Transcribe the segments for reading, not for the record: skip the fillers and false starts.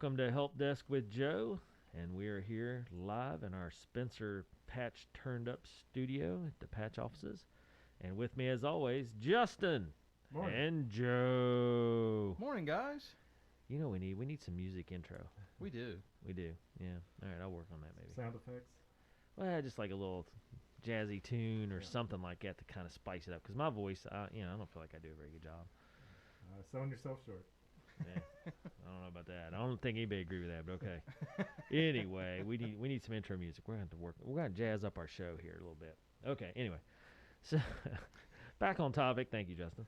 Welcome to Help Desk with Joe, and we are here live in our Spencer Patch Turned Up studio at the Patch offices. And with me, as always, Justin Morning. and Joe. Morning, guys. You know what we need? We need some music intro. We do. We do, yeah. All right, I'll work on that maybe. Sound effects. Well, just like a little jazzy tune or something like that to kind of spice it up. Because my voice, I don't feel like I do a very good job. Selling yourself short. Yeah, I don't know about that. I don't think anybody agree with that, but okay. Anyway, we need some intro music. We're gonna have to work. We're gonna jazz up our show here a little bit. Okay. Anyway, so back on topic. Thank you, Justin.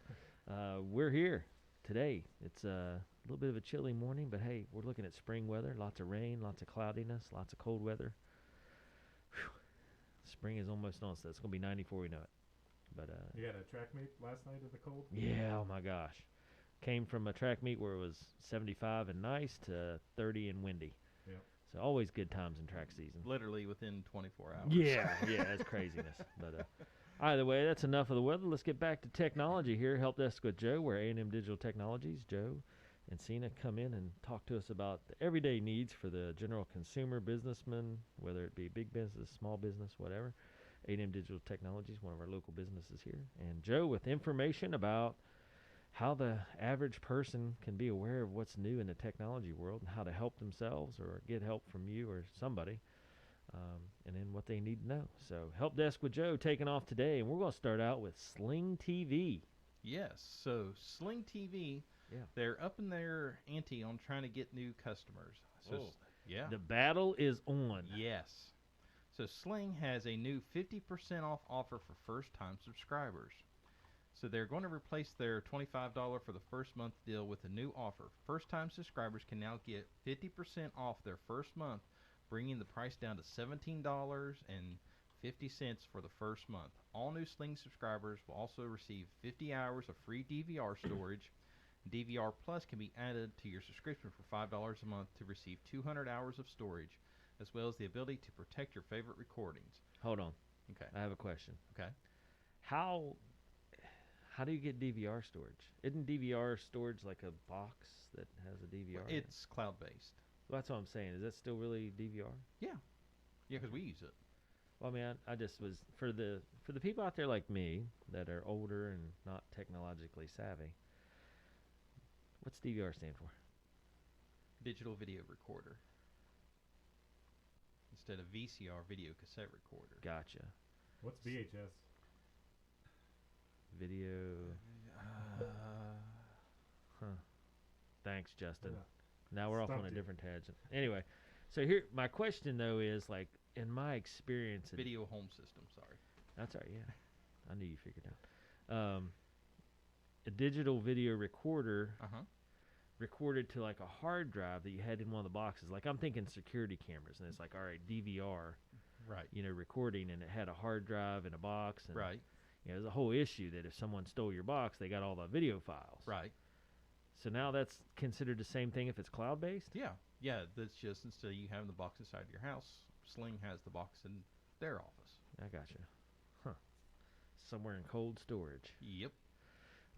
We're here today. It's a little bit of a chilly morning, but hey, we're looking at spring weather. Lots of rain, lots of cloudiness, lots of cold weather. Whew. Spring is almost on, so it's gonna be 90 before we know it. But You had a track meet last night in the cold? yeah, oh my gosh. Came from a track meet where it was 75 and nice to 30 and windy. Yep. So always good times in track season. Literally within 24 hours. Yeah, that's craziness. But either way, that's enough of the weather. Let's get back to technology here. Help Desk with Joe. We're A&M Digital Technologies. Joe and Cena come in and talk to us about the everyday needs for the general consumer businessman, whether it be big business, small business, whatever. A&M Digital Technologies, one of our local businesses here. And Joe with information about how the average person can be aware of what's new in the technology world and how to help themselves or get help from you or somebody, and then what they need to know. So Help Desk with Joe taking off today, and we're going to start out with Sling TV. Yes. So Sling TV, Yeah. they're up in their ante on trying to get new customers. So yeah. The battle is on. Yes. So Sling has a new 50% off offer for first-time subscribers. So they're going to replace their $25 for the first month deal with a new offer. First-time subscribers can now get 50% off their first month, bringing the price down to $17.50 for the first month. All new Sling subscribers will also receive 50 hours of free DVR storage. DVR Plus can be added to your subscription for $5 a month to receive 200 hours of storage, as well as the ability to protect your favorite recordings. Hold on. Okay. I have a question. Okay. How do you get DVR storage? Isn't DVR storage like a box that has a DVR? It's cloud-based. Well, that's what I'm saying. Is that still really DVR? Yeah. Yeah, because we use it. Well, I mean, I just was for the people out there like me that are older and not technologically savvy. What's DVR stand for? Digital video recorder. Instead of VCR, video cassette recorder. Gotcha. What's VHS? Video. Huh. Thanks, Justin. Yeah. Now we're off on a Stumped you. different tangent. Anyway, so here my question though is like in my experience. Video home system, sorry. That's all right. Yeah, I knew you figured it out. A digital video recorder Uh-huh. recorded to like a hard drive that you had in one of the boxes. Like I'm thinking security cameras, and it's like all right, DVR, Right. recording, and it had a hard drive in a box. And, Right. there's a whole issue that if someone stole your box, they got all the video files. Right. So now that's considered the same thing if it's cloud-based? Yeah. Yeah, that's just instead of you having the box inside your house, Sling has the box in their office. I gotcha. Huh. Somewhere in cold storage. Yep.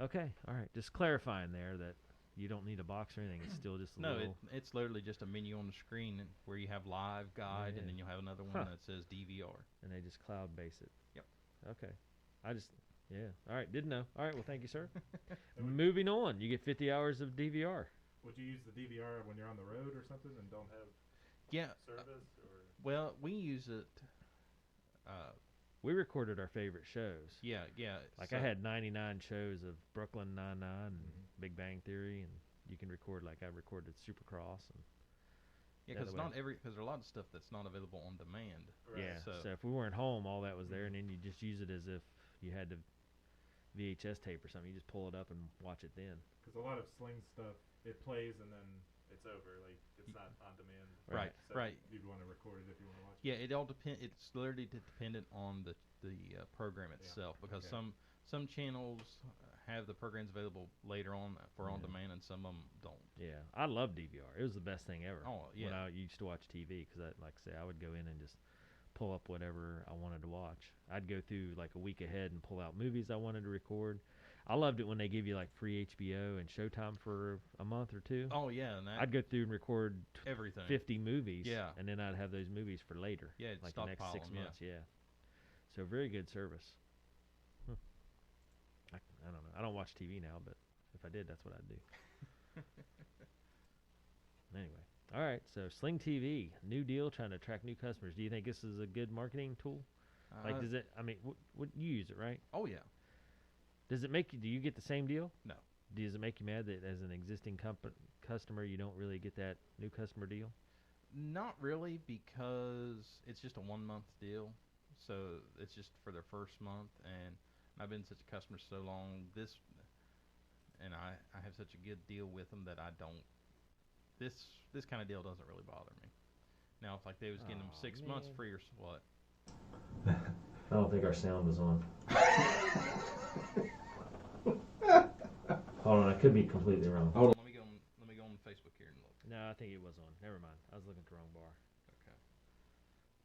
Okay, all right. Just clarifying there that you don't need a box or anything. It's still just a No, little... it's literally just a menu on the screen where you have live guide, Yeah. and then you'll have another one Huh. that says DVR. And they just cloud-base it. Yep. Okay. Yeah. All right, didn't know. All right, well, thank you, sir. And would, Moving on. You get 50 hours of DVR. would you use the DVR when you're on the road or something and don't have Yeah. service? Or Well, we use it. We recorded our favorite shows. Yeah. Like so- I had 99 shows of Brooklyn Nine-Nine and Mhm. Big Bang Theory, and you can record like I recorded Supercross. And Yeah, the because other way. there's a lot of stuff that's not available on demand. Right. Yeah, So- so if we weren't home, all that was there, and then you just use it as if you had the VHS tape or something. You just pull it up and watch it then. because a lot of Sling stuff, it plays and then it's over. Like it's not on demand. Right. So Right. You'd want to record it if you want to watch it. Yeah, it all depend. It's literally dependent on the program Yeah, itself, because okay. some channels have the programs available later on for on Yeah. demand, and some of them don't. Yeah, I love DVR. It was the best thing ever. Oh, When yeah. I used to watch TV, because like I say, I would go in and just pull up whatever I wanted to watch. I'd go through like a week ahead and pull out movies I wanted to record. I loved it when they give you like free HBO and Showtime for a month or two. Oh yeah, and that, I'd go through and record everything. 50 movies. Yeah. And then I'd have those movies for later. Yeah, it'd like the next 6 stockpile 'em, yeah. months. Yeah. So very good service. Huh. I don't know. I don't watch TV now, but if I did, that's what I'd do. Anyway. All right. So Sling TV, new deal, trying to attract new customers. Do you think this is a good marketing tool? Like, does it? I mean, what you use it, right? Oh yeah. Does it make you? Do you get the same deal? No. Does it make you mad that as an existing customer you don't really get that new customer deal? Not really, because it's just a 1 month deal, so it's just for their first month, and I've been such a customer so long. And I have such a good deal with them that I don't. This kind of deal doesn't really bother me. Now, if like they was getting them 6 months free or what? I don't think our sound was on. Hold on, I could be completely wrong. Hold on, let me go on Facebook here and look. No, I think it was on. Never mind. I was looking at the wrong bar. Okay.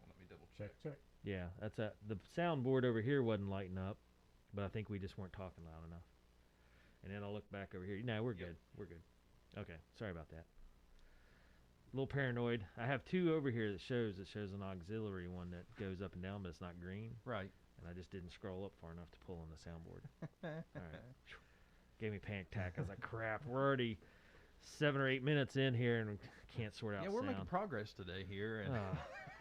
Well, let me double Check, check. check. Yeah, the soundboard over here wasn't lighting up, but I think we just weren't talking loud enough. And then I'll look back over here. No, we're good. We're good. Okay, sorry about that. A little paranoid. I have two over here that shows an auxiliary one that goes up and down, but it's not green. Right. And I just didn't scroll up far enough to pull on the soundboard. All right. Gave me panic attack. I was like, crap, we're already 7 or 8 minutes in here and we can't sort out Yeah, we're sound. making progress today here. And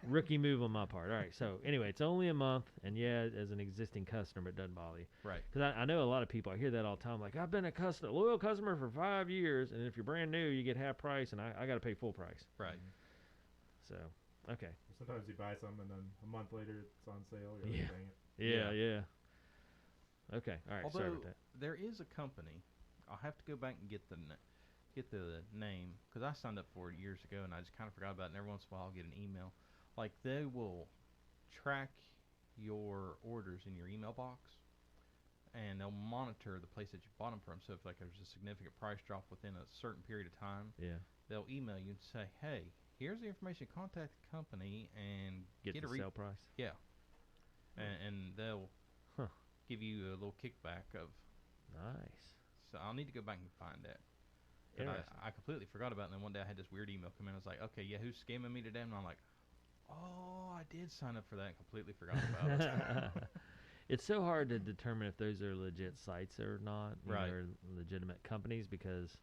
Rookie move on my part. All right, so anyway, it's only a month, and yeah, as an existing customer, it doesn't bother you. Right. Because I know a lot of people, I hear that all the time, like, I've been a loyal customer for 5 years, and if you're brand new, you get half price, and I got to pay full price. Right. So, okay. Sometimes you buy some, and then a month later it's on sale. You're Yeah. like, dang it. Yeah. Okay, all right, Although sorry about that. there is a company, I'll have to go back and get the name, because I signed up for it years ago, and I just kind of forgot about it, and every once in a while I'll get an email. Like, they will track your orders in your email box, and they'll monitor the place that you bought them from. So if like there's a significant price drop within a certain period of time, they'll email you and say, hey, here's the information, contact the company and Get the sale price. Yeah. And they'll give you a little kickback of. Nice. So I'll need to go back and find that. Interesting. I completely forgot about it, and then one day I had this weird email come in. I was like, okay, yeah, who's scamming me today? And I'm like, oh, I did sign up for that and completely forgot about it. It's so hard to determine if those are legit sites or not, Right. or legitimate companies, because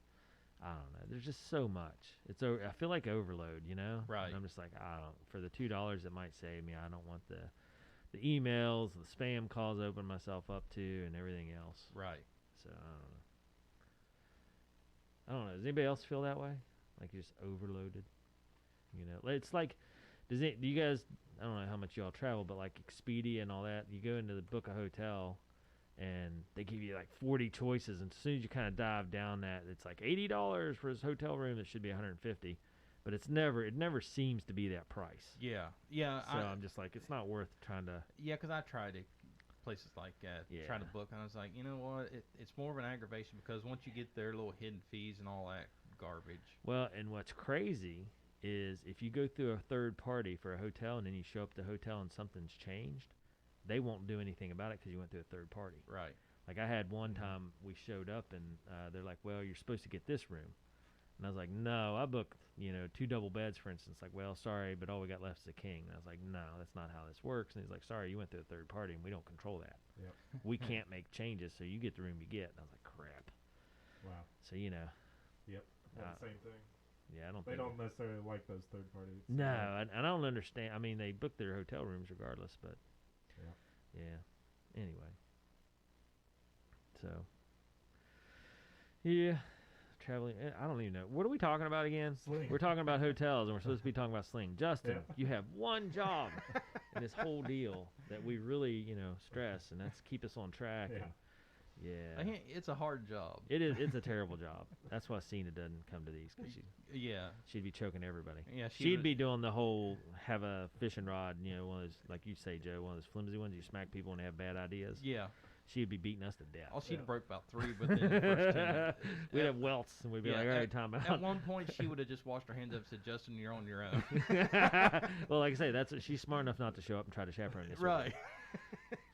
I don't know. There's just so much. I feel like overload, you know. Right. And I'm just like, I don't. For the $2 it might save me, I don't want the emails, the spam calls I open myself up to, and everything else. Right. So I don't know. Does anybody else feel that way? Like you're just overloaded? You know, it's like, do you guys? I don't know how much y'all travel, but like Expedia and all that, you go into the book a hotel, and they give you like 40 choices, and as soon as you kind of dive down that, it's like $80 for his hotel room that should be $150, but it never seems to be that price. Yeah. Yeah. So I'm just like, it's not worth trying to. Yeah, because I tried it. Places like that, try to Yeah. book, and I was like, you know what? It's more of an aggravation, because once you get their little hidden fees and all that garbage. Well, and what's crazy is if you go through a third party for a hotel and then you show up at the hotel and something's changed, they won't do anything about it because you went through a third party. Right. Like I had one time we showed up and they're like, well, you're supposed to get this room. And I was like, no, I booked, 2 double beds, for instance. Like, well, sorry, but all we got left is a king. And I was like, no, that's not how this works. And he's like, sorry, you went through a third party and we don't control that. Yep. We can't make changes, so you get the room you get. And I was like, crap. Wow. So, Yep. Same thing. yeah, I don't They think don't necessarily like those third parties. No, I don't understand. I mean, they book their hotel rooms regardless, but yeah. Anyway, so yeah, traveling. I don't even know. What are we talking about again? Sling. We're talking about hotels, and we're supposed to be talking about Sling. Justin, Yeah. you have one job in this whole deal that we really, stress, and that's keep us on track. Yeah. And, yeah. I mean, it's a hard job. It is. It's a terrible job. That's why Cena doesn't come to these, because Yeah. she'd be choking everybody. Yeah. She'd be doing the whole have a fishing rod, one of those, like you say, Joe, one of those flimsy ones you smack people when they have bad ideas. Yeah. She'd be beating us to death. Oh, she'd have broke about 3 within the first 10 minutes. We'd have welts, and we'd be like, all right, time At out. one point, she would have just washed her hands up and said, Justin, you're on your own. Well, like I say, she's smart enough not to show up and try to chaperone this. Right.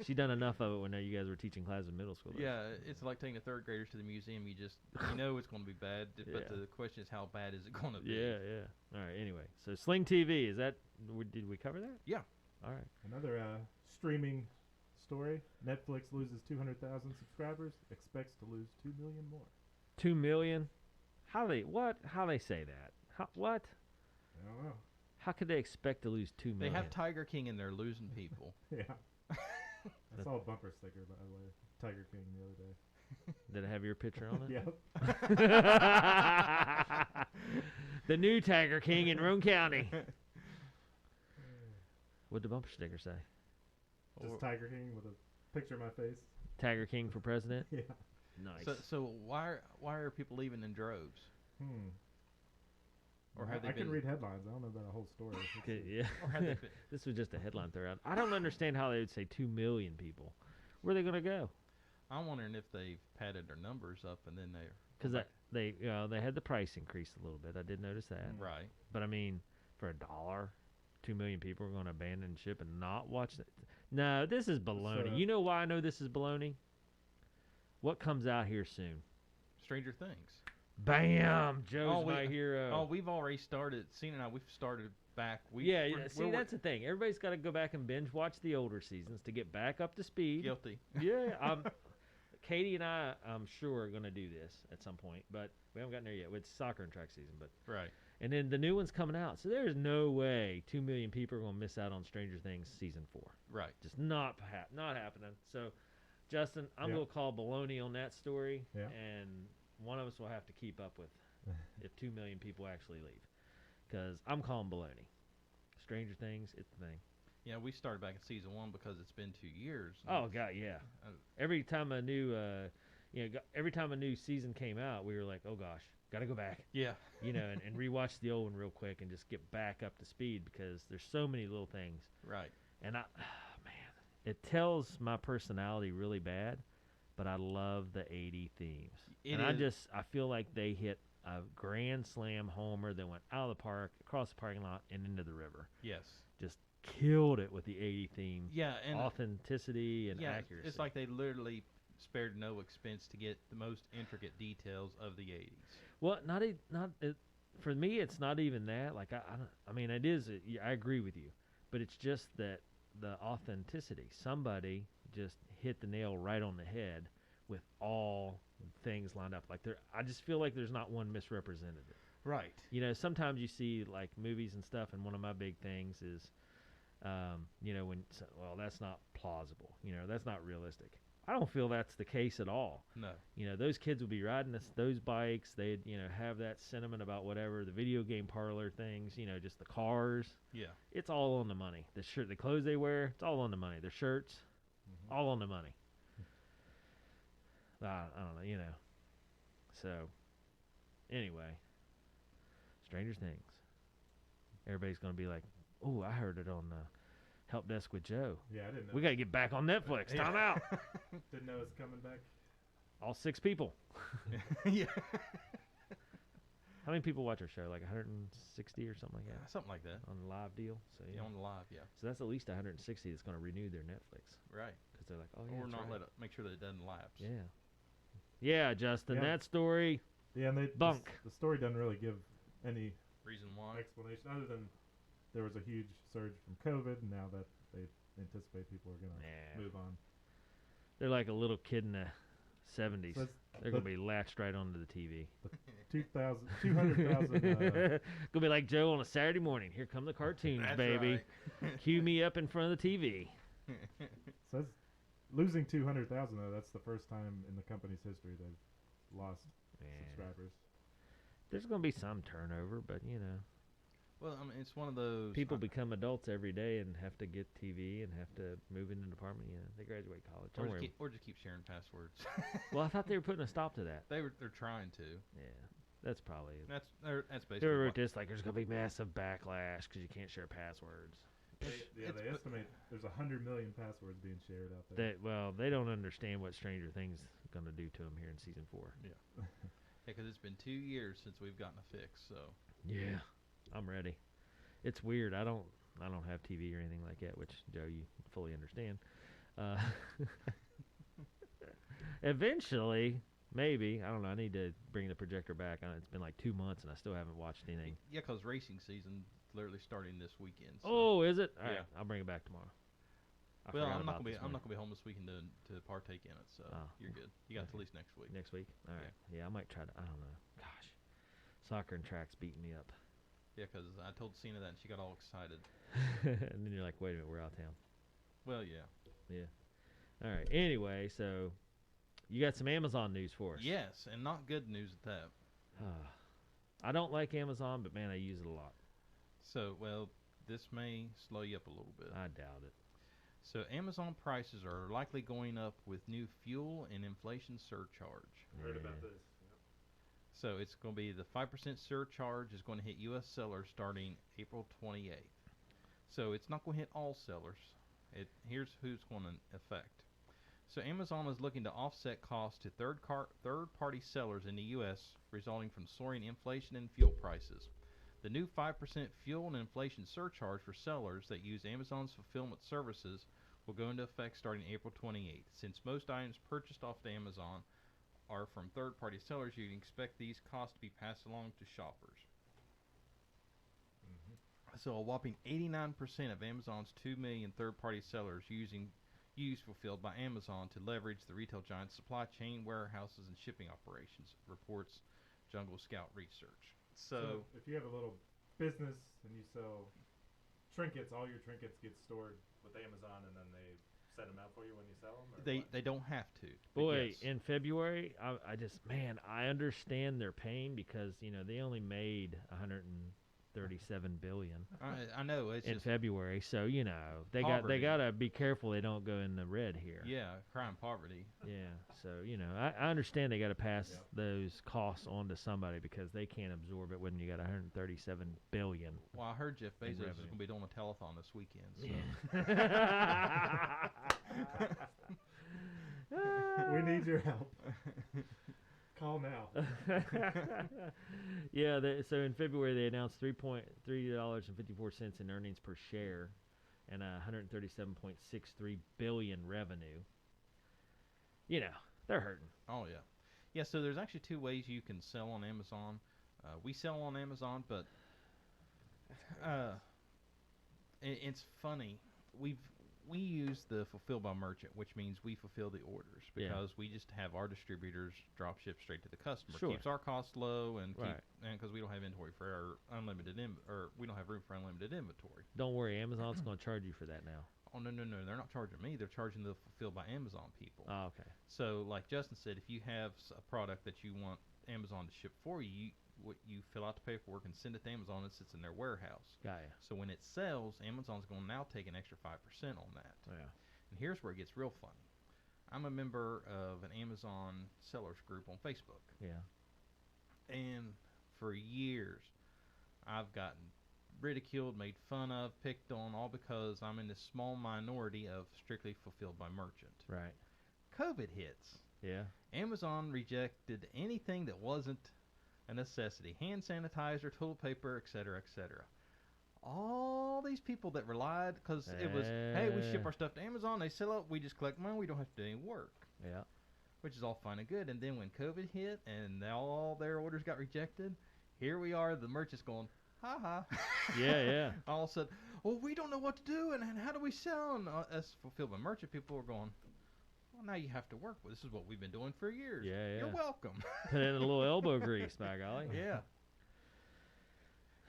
She done enough of it when you guys were teaching classes in middle school. Though. Yeah, it's like taking the third graders to the museum. You know it's going to be bad, but Yeah. the question is how bad is it going to be? Yeah, yeah. All right. Anyway, so Sling TV is that? Did we cover that? Yeah. All right. Another streaming story. Netflix loses 200,000 subscribers, expects to lose 2 million more. 2 million. How they say that? What? I don't know. How could they expect to lose 2 They million? have Tiger King and they're losing people. Yeah. I saw a bumper sticker, by the way, Tiger King the other day. Did it have your picture on it? Yep. The new Tiger King in Roane County. What'd the bumper sticker say? Just Tiger King with a picture of my face. Tiger King for president. Yeah. Nice. So why are people leaving in droves? Or have they I can been- read headlines. I don't know about a whole story. Okay, yeah. Or have they been- This was just a headline throw out. I don't understand how they would say 2 million people. Where are they going to go? I'm wondering if they've padded their numbers up and then they're Because they had the price increase a little bit. I did notice that. right. But I mean, for $1, 2 million people are going to abandon ship and not watch it. No, this is baloney. So- You know why I know this is baloney? What comes out here soon? Stranger Things. Bam! Joe's we- my hero. Oh, we've already started. Cena and I, we've started back. yeah. we're- See, we're that's the thing. Everybody's got to go back and binge watch the older seasons to get back up to speed. guilty. Yeah, Katie and I, I'm sure, are going to do this at some point, but we haven't gotten there yet. It's soccer and track season, but Right. and then the new one's coming out, so there's no way 2 million people are going to miss out on Stranger Things season 4. Right. Just not happening. So, Justin, I'm Yeah. going to call baloney on that story, Yeah. and one of us will have to keep up with if 2 million people actually leave, because I'm calling baloney. Stranger Things, it's the thing. Yeah, we started back in season 1 because it's been 2 years. Oh God, yeah. Every time a new, every time a new season came out, we were like, oh gosh, gotta go back, Yeah. and rewatch the old one real quick and just get back up to speed because there's so many little things. Right. And man, it tells my personality really bad, but I love the 80 themes. It and is- I feel like they hit a grand slam homer that went out of the park, across the parking lot, and into the river. Yes. Just killed it with the 80 theme. Yeah, and Authenticity and yeah, accuracy. it's like they literally spared no expense to get the most intricate details of the 80s. Well, for me, it's not even that. Like I mean, it is. I agree with you, but it's just that the authenticity. Somebody just hit the nail right on the head with all things lined up. Like I just feel like there's not one misrepresentative. Right. Sometimes you see like movies and stuff, and one of my big things is, that's not plausible. That's not realistic. I don't feel that's the case at all. No. Those kids would be riding those bikes. They'd, have that sentiment about whatever, the video game parlor things, just the cars. Yeah. It's all on the money. The clothes they wear, it's all on the money. Their shirts, all on the money. I don't know, So, anyway, Stranger Things. Everybody's going to be like, oh, I heard it on the Help Desk with Joe. Yeah, I didn't know. We got to get back on Netflix. Yeah. Time out. Didn't know it's coming back. All 6 people. Yeah. How many people watch our show? Like 160 or something like that Something like that. on the live deal. So Yeah, on the live, yeah. So that's at least 160 that's going to renew their Netflix Right. because they're like, oh yeah, Or that's not right. let it, make sure that it doesn't lapse. Yeah. Yeah, Justin, Yeah. that story. Yeah, and Bunk. The story doesn't really give any Reason why? explanation other than there was a huge surge from COVID, and now that they anticipate people are going to Nah. move on. They're like a little kid in the 70s. So They're going to be latched right onto the TV. 200,000. Gonna be like Joe on a Saturday morning. Here come the cartoons, That's baby. right. Cue me up in front of the TV. Says losing 200,000 though. That's the first time in the company's history they've lost subscribers. There's gonna be some turnover, but Well, I mean, it's one of those. people become adults every day and have to get TV and have to move into an apartment. They graduate college. Don't worry. Or just keep sharing passwords. Well, I thought they were putting a stop to that. They're trying to. Yeah, that's probably it. That's basically. They wrote what- this like there's gonna be massive backlash because you can't share passwords. They It's- estimate there's 100 million passwords being shared out there. They don't understand what Stranger Things is gonna do to them here in season 4. Yeah, because it's been 2 years since we've gotten a fix. So. Yeah, I'm ready. It's weird. I don't have TV or anything like that, which Joe, you fully understand. Uh, eventually, maybe. I don't know. I need to bring the projector back. It's been like 2 months and I still haven't watched anything. Yeah, because racing season literally starting this weekend. So. Oh, is it? All Yeah. right, I'll bring it back tomorrow. I Well, forgot I'm not about gonna be. this I'm morning. not gonna be home this weekend to partake in it. So Oh. you're good. You got Okay. till at least next week. Next week? All right. Yeah, I might try to. I don't know. Gosh. Soccer and track's beating me up. Yeah, because I told Cena that and she got all excited. And then you're like, wait a minute, we're out of town. Well, yeah. Yeah. All right. Anyway, so you got some Amazon news for us. Yes, and not good news at that. I don't like Amazon, but man, I use it a lot. So, well, this may slow you up a little bit. I doubt it. So, Amazon prices are likely going up with new fuel and inflation surcharge. Heard about this. So, it's going to be the 5% surcharge is going to hit U.S. sellers starting April 28th. So, it's not going to hit all sellers. Here's who's going to affect. So, Amazon is looking to offset costs to third-party sellers in the U.S. resulting from soaring inflation and fuel prices. The new 5% fuel and inflation surcharge for sellers that use Amazon's fulfillment services will go into effect starting April 28th. Since most items purchased off of Amazon are from third-party sellers, you can expect these costs to be passed along to shoppers. So a whopping 89% of Amazon's 2 million third-party sellers use Fulfilled by Amazon to leverage the retail giant's supply chain, warehouses, and shipping operations, reports Jungle Scout Research. So if you have a little business and you sell trinkets, all your trinkets get stored with Amazon, and then they set them out for you when you sell them. Or they don't have to. but Boy, yes. in February, I understand their pain because they only made 137 billion I know it's in just February, so they Poverty. gotta be careful they don't go in the red here. yeah, crime poverty. Yeah, so I understand they got to pass Yep. those costs on to somebody because they can't absorb it when you got 137 billion. Well, I heard Jeff In Bezos is revenue. going to be doing a telethon this weekend. So. we need your help. Call now. Yeah, so in February they announced $3.54 in earnings per share and 137.63 billion revenue. They're hurting. Oh yeah, yeah. So there's actually two ways you can sell on Amazon. We sell on Amazon, but it's funny. We use the Fulfilled by Merchant, which means we fulfill the orders Yeah. because we just have our distributors drop ship straight to the customer. Sure. Keeps our costs low and Right. because we don't have inventory for our or we don't have room for unlimited inventory. Don't worry, Amazon's going to charge you for that now. Oh no, they're not charging me. They're charging the Fulfilled by Amazon people. Oh, okay. So, like Justin said, if you have a product that you want Amazon to ship for you, you fill out the paperwork and send it to Amazon. It sits in their warehouse. Got ya. So when it sells, Amazon's going to now take an extra 5% on that. Yeah. And here's where it gets real funny. I'm a member of an Amazon sellers group on Facebook, Yeah. and for years, I've gotten ridiculed, made fun of, picked on, all because I'm in this small minority of strictly Fulfilled by Merchant. Right. COVID hits. Yeah. Amazon rejected anything that wasn't a necessity. Hand sanitizer, toilet paper, etc., etc. All these people that relied, because it was, hey, we ship our stuff to Amazon, they sell it, we just collect money, we don't have to do any work. Yeah. Which is all fine and good. And then when COVID hit and all their orders got rejected, here we are, the merchants going, ha ha. Yeah, yeah. All of a sudden, well, we don't know what to do, and how do we sell? And as Fulfilled by Merchant, people are going, well, now you have to work. Well, this is what we've been doing for years. Yeah, yeah. You're welcome. Put in a little elbow grease, by golly. Yeah.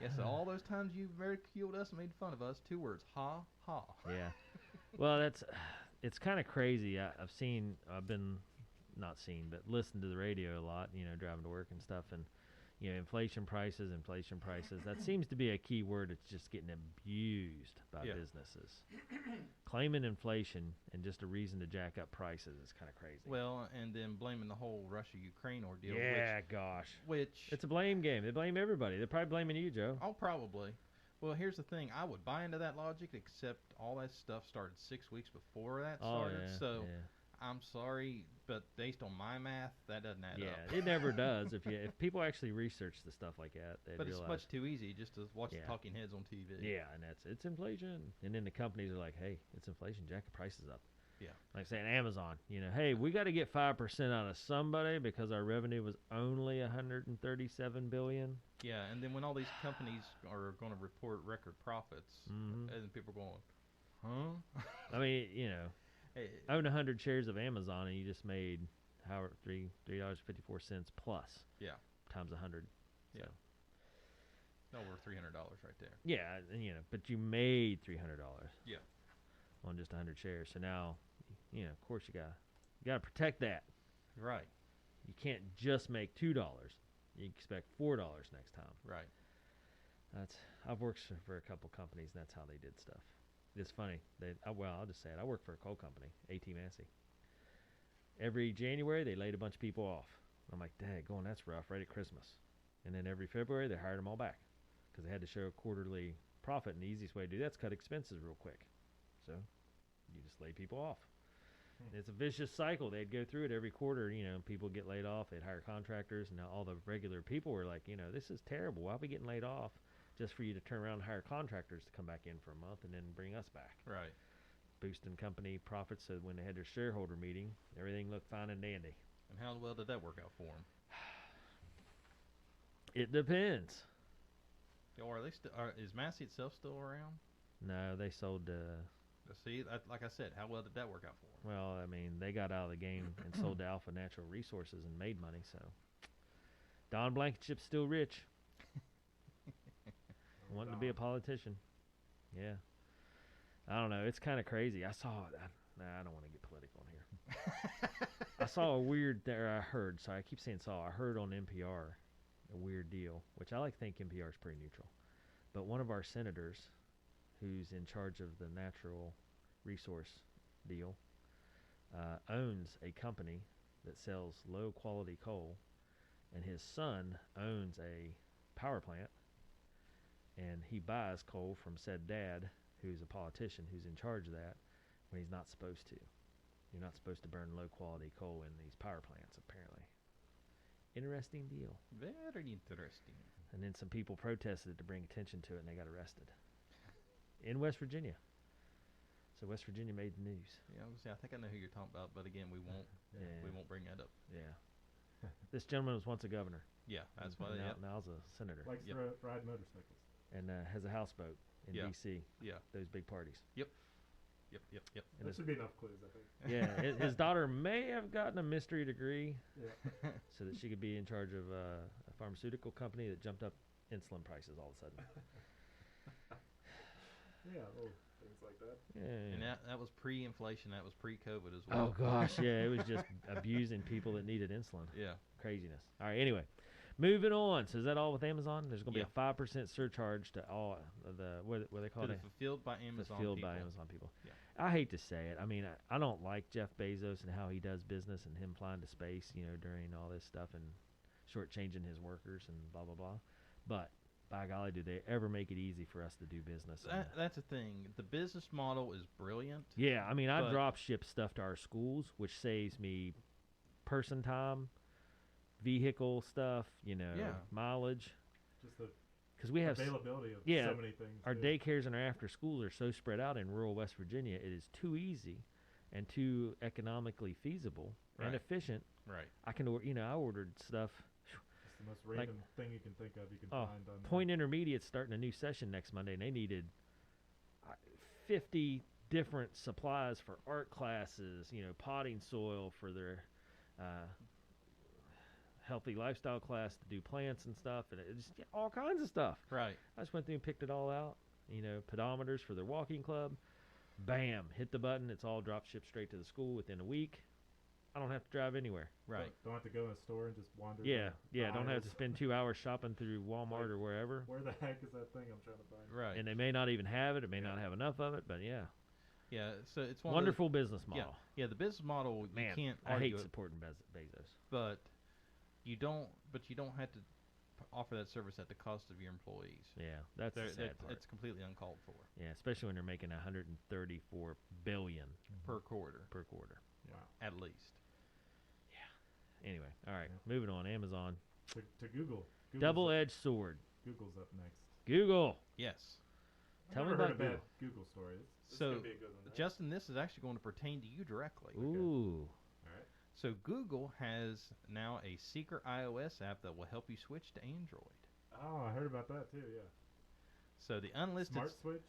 Yeah, so all those times you ridiculed us and made fun of us, 2 words, ha, ha. Yeah. Well, it's kind of crazy. I've listened to the radio a lot, driving to work and stuff, and, inflation prices. That seems to be a key word that's just getting abused by Yeah. businesses. Claiming inflation and just a reason to jack up prices is kind of crazy. Well, and then blaming the whole Russia-Ukraine ordeal. yeah, gosh. Which It's a blame game. They blame everybody. They're probably blaming you, Joe. oh, probably. Well, here's the thing. I would buy into that logic, except all that stuff started 6 weeks before that started. yeah. So yeah. I'm sorry, but based on my math, that doesn't add up. Yeah, it never does. If people actually research the stuff like that, they'd But realize. it's much too easy just to watch Yeah. the talking heads on TV. Yeah, and it's inflation, and then the companies are like, "Hey, it's inflation, jack the prices up." Yeah. Like saying Amazon, hey, we got to get 5% out of somebody because our revenue was only 137 billion. Yeah, and then when all these companies are going to report record profits, Mhm. and people are going, huh? I mean, Hey, own 100 shares of Amazon and you just made $3.54 plus. Yeah. Times 100. Yeah. So. Over $300 right there. Yeah, and, but you made $300. Yeah. On just 100 shares. So now, of course you got to protect that. Right. You can't just make $2. You expect $4 next time. Right. I've worked for a couple companies, and that's how they did stuff. It's funny. I'll just say it. I work for a coal company, A.T. Massey. Every January, they laid a bunch of people off. I'm like, daggone, that's rough, right at Christmas. And then every February, they hired them all back because they had to show a quarterly profit, and the easiest way to do that is cut expenses real quick. So you just lay people off. It's a vicious cycle. They'd go through it every quarter. People get laid off. They'd hire contractors. And now all the regular people were like, this is terrible. Why are we getting laid off just for you to turn around and hire contractors to come back in for a month and then bring us back? Right. Boosting company profits so when they had their shareholder meeting, everything looked fine and dandy. And how well did that work out for them? It depends. Or are they is Massey itself still around? No, they sold See, like I said, how well did that work out for them? well, I mean, they got out of the game and sold to Alpha Natural Resources and made money, so Don Blankenship's still rich. Wanting to be a politician. Yeah. I don't know. It's kind of crazy. I don't want to get political in here. I saw I heard, sorry, I keep saying I heard on NPR a weird deal, which I like to think NPR is pretty neutral. But one of our senators, who's in charge of the natural resource deal, owns a company that sells low quality coal, and his son owns a power plant, and he buys coal from said dad, who's a politician who's in charge of that, when he's not supposed to. You're not supposed to burn low quality coal in these power plants, apparently. Interesting deal. Very interesting. And then some people protested to bring attention to it, and they got arrested in West Virginia. So West Virginia made the news. Yeah, I think I know who you're talking about, but again, we won't bring that up. Yeah. This gentleman was once a governor. Yeah, that's why. Now he's a senator. Likes to ride motorcycles. And has a houseboat in D.C. Yeah. Those big parties. Yep. And that should be enough clues, I think. Yeah, his daughter may have gotten a mystery degree Yeah. so that she could be in charge of a pharmaceutical company that jumped up insulin prices all of a sudden. Yeah, little things like that. Yeah. And that was pre-inflation. That was pre-COVID as well. Oh, gosh, yeah. It was just abusing people that needed insulin. Yeah. Craziness. All right, anyway. Moving on. So is that all with Amazon? There's going to be a 5% surcharge to all the, what they call it? Fulfilled by Amazon Fulfilled people. by Amazon people. Yeah. I hate to say it. I mean, I don't like Jeff Bezos and how he does business and him flying to space, during all this stuff and shortchanging his workers and blah, blah, blah. But by golly, do they ever make it easy for us to do business? That's the thing. The business model is brilliant. Yeah, I mean, I drop ship stuff to our schools, which saves me person time, vehicle stuff, mileage. Just the because we have availability of so many things. Our daycares and our after schools are so spread out in rural West Virginia. It is too easy and too economically feasible and efficient. Right. I can, I ordered stuff. It's the most random thing you can think of. You can find on Point Intermediate's starting a new session next Monday, and they needed 50 different supplies for art classes. Potting soil for their healthy lifestyle class to do plants and stuff, and it just all kinds of stuff. Right. I just went through and picked it all out. Pedometers for their walking club. Bam, hit the button. It's all drop shipped straight to the school within a week. I don't have to drive anywhere. Right. Don't have to go in a store and just wander. Yeah. Don't have aisles. to spend 2 hours shopping through Walmart or wherever. Where the heck is that thing I'm trying to find? Right. And they may not even have it. It may not have enough of it, but yeah. Yeah. So it's one wonderful business model. Yeah. The business model. Man, you can't I argue hate supporting Bezos. But you don't have to offer that service at the cost of your employees. Yeah, that's the sad part. It's completely uncalled for. Yeah, especially when they're making $134 billion per quarter. Wow. At least. Yeah. Anyway, all right, moving on. Amazon. To Google. Double-edged sword. Google's up next. Google. Yes. Tell me Never heard about a bad Google. Google story. This So, is gonna be a good one, right? Justin, this is actually going to pertain to you directly. Ooh. All right. So Google has now a secret iOS app that will help you switch to Android. Oh, I heard about that too. Yeah. So the unlisted Smart switch.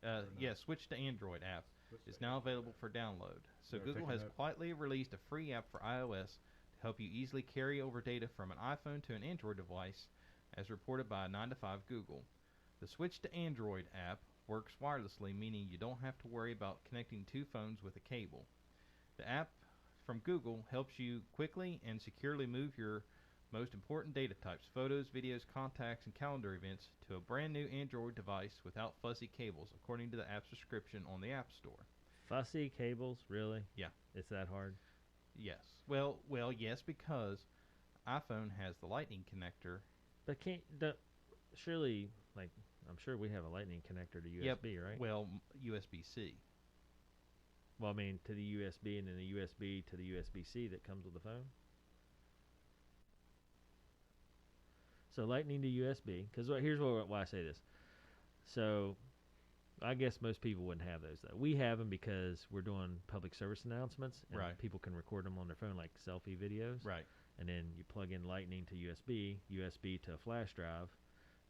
or no? switch to Android app Switch is to now Android. available for download. So Yeah, Google taking has that- quietly released a free app for iOS to help you easily carry over data from an iPhone to an Android device, as reported by 9 to 5 Google. The switch to Android app works wirelessly, meaning you don't have to worry about connecting two phones with a cable. The app from Google helps you quickly and securely move your most important data types, photos, videos, contacts, and calendar events, to a brand new Android device without fuzzy cables, according to the app's description on the App Store. Fussy cables, really? Yeah. It's that hard? Yes. Well, yes, because iPhone has the Lightning connector. But surely, like, I'm sure we have a lightning connector to USB, right? Well, USB-C. Well, I mean, to the USB and then the USB to the USB-C that comes with the phone. So lightning to USB, because here's why I say this. So I guess most people wouldn't have those, though. We have them because we're doing public service announcements, and Right. people can record them on their phone like selfie videos. Right. And then you plug in lightning to USB, USB to a flash drive,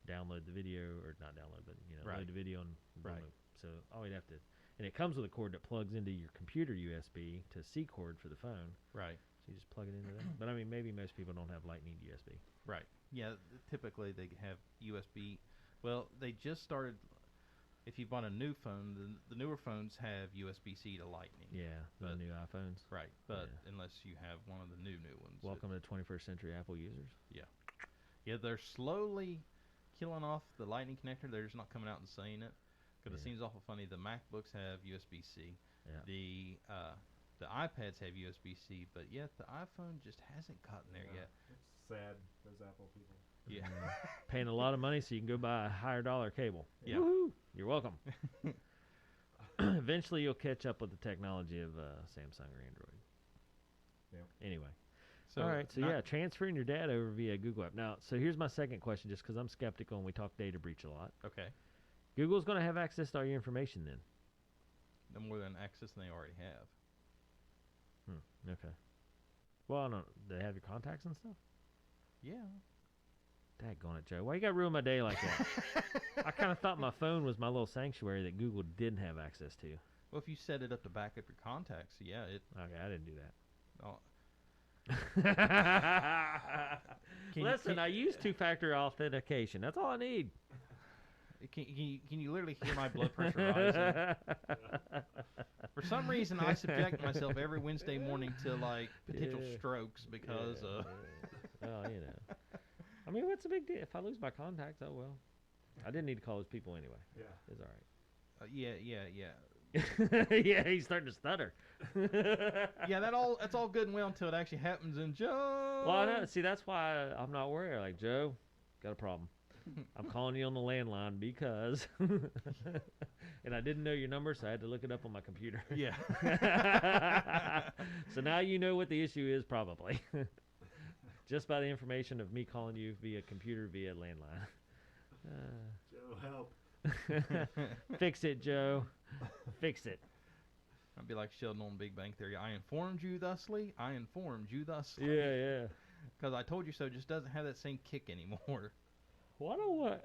download the video, or not download, but Right. load the video and boom. Right. So all you'd have to, and it comes with a cord that plugs into your computer USB to C cord for the phone. Right. So you just plug it into that. But I mean, maybe most people don't have lightning to USB. Right. Yeah, typically they have USB. Well, they just started. If you bought a new phone, the newer phones have USB-C to Lightning. Yeah, the But- new iPhones. Right, but Yeah. unless you have one of the new ones. Welcome to 21st century Apple users. Yeah, they're slowly killing off the Lightning connector. They're just not coming out and saying it, because it Yeah. seems awful funny. The MacBooks have USB-C. Yeah. The iPads have USB-C, but yet the iPhone just hasn't gotten there Yeah. yet. It's sad. Those Apple people. Yeah. Paying a lot of money so you can go buy a higher dollar cable. Yeah. Woohoo! You're welcome. Eventually, you'll catch up with the technology of Samsung or Android. Yep. Anyway. So All right. So, not- yeah, transferring your data over via Google app. Now, so here's my second question, just because I'm skeptical and we talk data breach a lot. Okay. Google's going to have access to all your information then. No more than access than they already have. Okay. Well, no, they have your contacts and stuff? Yeah. Daggone it, Joe. Why you got to ruin my day like that? I kind of thought my phone was my little sanctuary that Google didn't have access to. Well, if you set it up to back up your contacts, yeah, it. Okay, I didn't do Oh, that. Can you- Listen, can- I use two-factor authentication. That's all I need. can you literally hear my blood pressure rising? For some reason, I subject myself every Wednesday morning to like potential Yeah. strokes because Well, I mean, what's the big deal? If I lose my contacts, oh well. I didn't need to call those people anyway. Yeah. It's all yeah. right. Yeah, he's starting to stutter. Yeah, that's all good and well until it actually happens. And Joe. Well, I know. See, that's why I'm not worried. Like, Joe, got a problem. I'm calling you on the landline because, and I didn't know your number, so I had to look it up on my computer. Yeah. So now you know what the issue is, probably, just by the information of me calling you via computer via landline. Joe, help. Fix it, Joe. Fix it. I'd be like Sheldon on Big Bang Theory. I informed you thusly. I informed you thusly. Yeah. Because I told you so just doesn't have that same kick anymore. Well, I don't want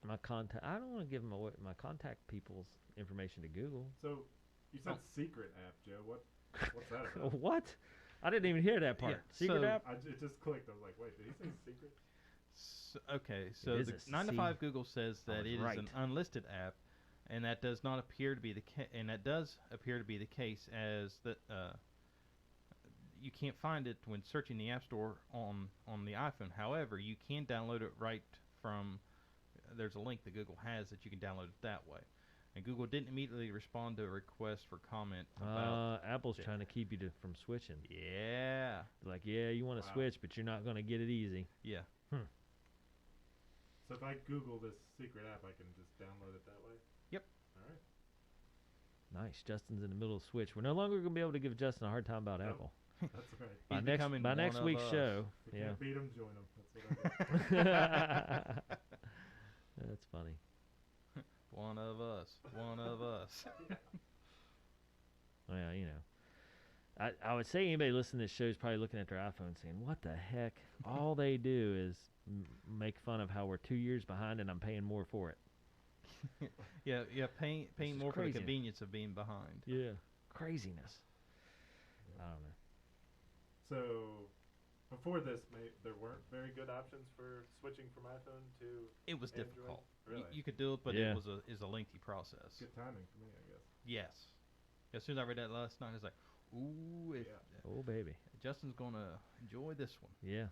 my contact. I don't want to give my contact people's information to Google. So you said secret app, Joe. What's that about? What? I didn't even hear that part. Yeah, Secret so- app? It just clicked. I was like, wait, did he say secret? So is the a 9 to C. 5 Google says I that was it is right. an unlisted app, and that does not appear to be that does appear to be the case, as that you can't find it when searching the App Store on the iPhone. However, you can download it right from. There's a link that Google has that you can download it that way. And Google didn't immediately respond to a request for comment about. Apple's Yeah. trying to keep you from switching. Yeah. Like, yeah, you want to Wow. switch, but you're not going to get it easy. Yeah. So if I Google this secret app, I can just download it that way? Yep. All right. Nice. Justin's in the middle of switch. We're no longer going to be able to give Justin a hard time about No. Apple. That's right. By He's next becoming by one next of week's us. show. If you Yeah. can't beat them, join them. That's what I do. That's funny. One of us. One of us. Well, you know, I would say anybody listening to this show is probably looking at their iPhone saying, "What the heck?" All they do is make fun of how we're 2 years behind and I'm paying more for it. Yeah, paying is more for the crazy. convenience of being behind. Yeah, craziness. Yep. I don't know. So, before this, there weren't very good options for switching from iPhone to It was Android? difficult. Really? You could do it, but Yeah. it is a lengthy process. Good timing for me, I guess. Yes. As soon as I read that last night, I was like, ooh, if Yeah. Oh baby. Justin's going to enjoy this one. Yeah.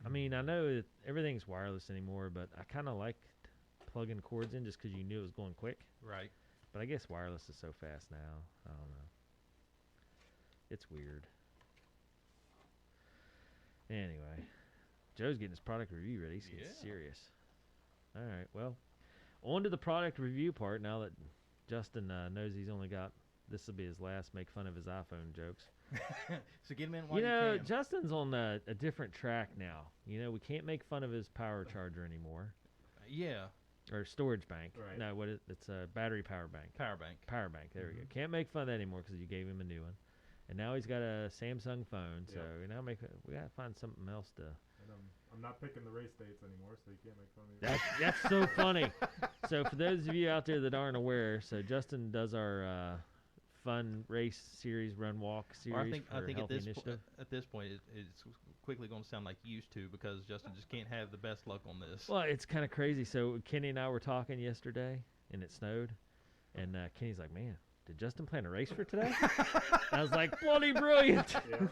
I mean, I know that everything's wireless anymore, but I kind of liked plugging cords in just because you knew it was going quick. Right. But I guess wireless is so fast now. I don't know. It's weird. Anyway, Joe's getting his product review ready. He's getting Yeah. serious. All right. Well, on to the product review part now that Justin knows he's only got, this will be his last make fun of his iPhone jokes. So get him in while You you know, can. Justin's on a different track now. You know, we can't make fun of his power charger anymore. Yeah. Or storage bank. Right. No, it's a battery power bank. Power bank. Power bank. There we go. Mhm. Can't make fun of that anymore because you gave him a new one, and now he's got a Samsung phone. So Yep. we gotta find something else to. And I'm not picking the race dates anymore, so you can't make fun of me. That's so funny. So for those of you out there that aren't aware, so Justin does our fun race series, run walk series Or I think for at Healthy this Initiative. at this point it's quickly going to sound like used to because Justin just can't have the best luck on this. Well, it's kind of crazy. So Kenny and I were talking yesterday, and it snowed, and Kenny's like, "Man, did Justin plan a race for today?" I was like, "Bloody brilliant!" Yeah.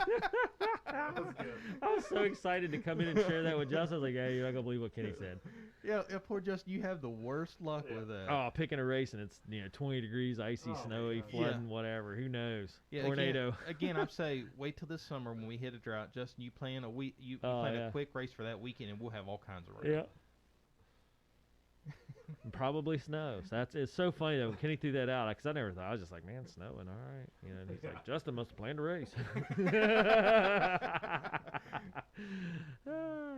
That was good. I was so excited to come in and share that with Justin. I was like, "Hey, you're not gonna believe what Kenny said." Yeah, poor Justin, you have the worst luck Yeah. with that. Oh, picking a race and it's 20 degrees, icy, Oh, my snowy, gosh. flooding, whatever. Who knows? Yeah, Tornado. Again, I'd say wait till this summer when we hit a drought. Justin, you plan a week. You plan yeah. a quick race for that weekend, and we'll have all kinds of races. Yeah. Probably snow. So it's so funny though when Kenny threw that out because I never thought. I was just like, man, snowing, all right. And he's like, Justin must have planned a race.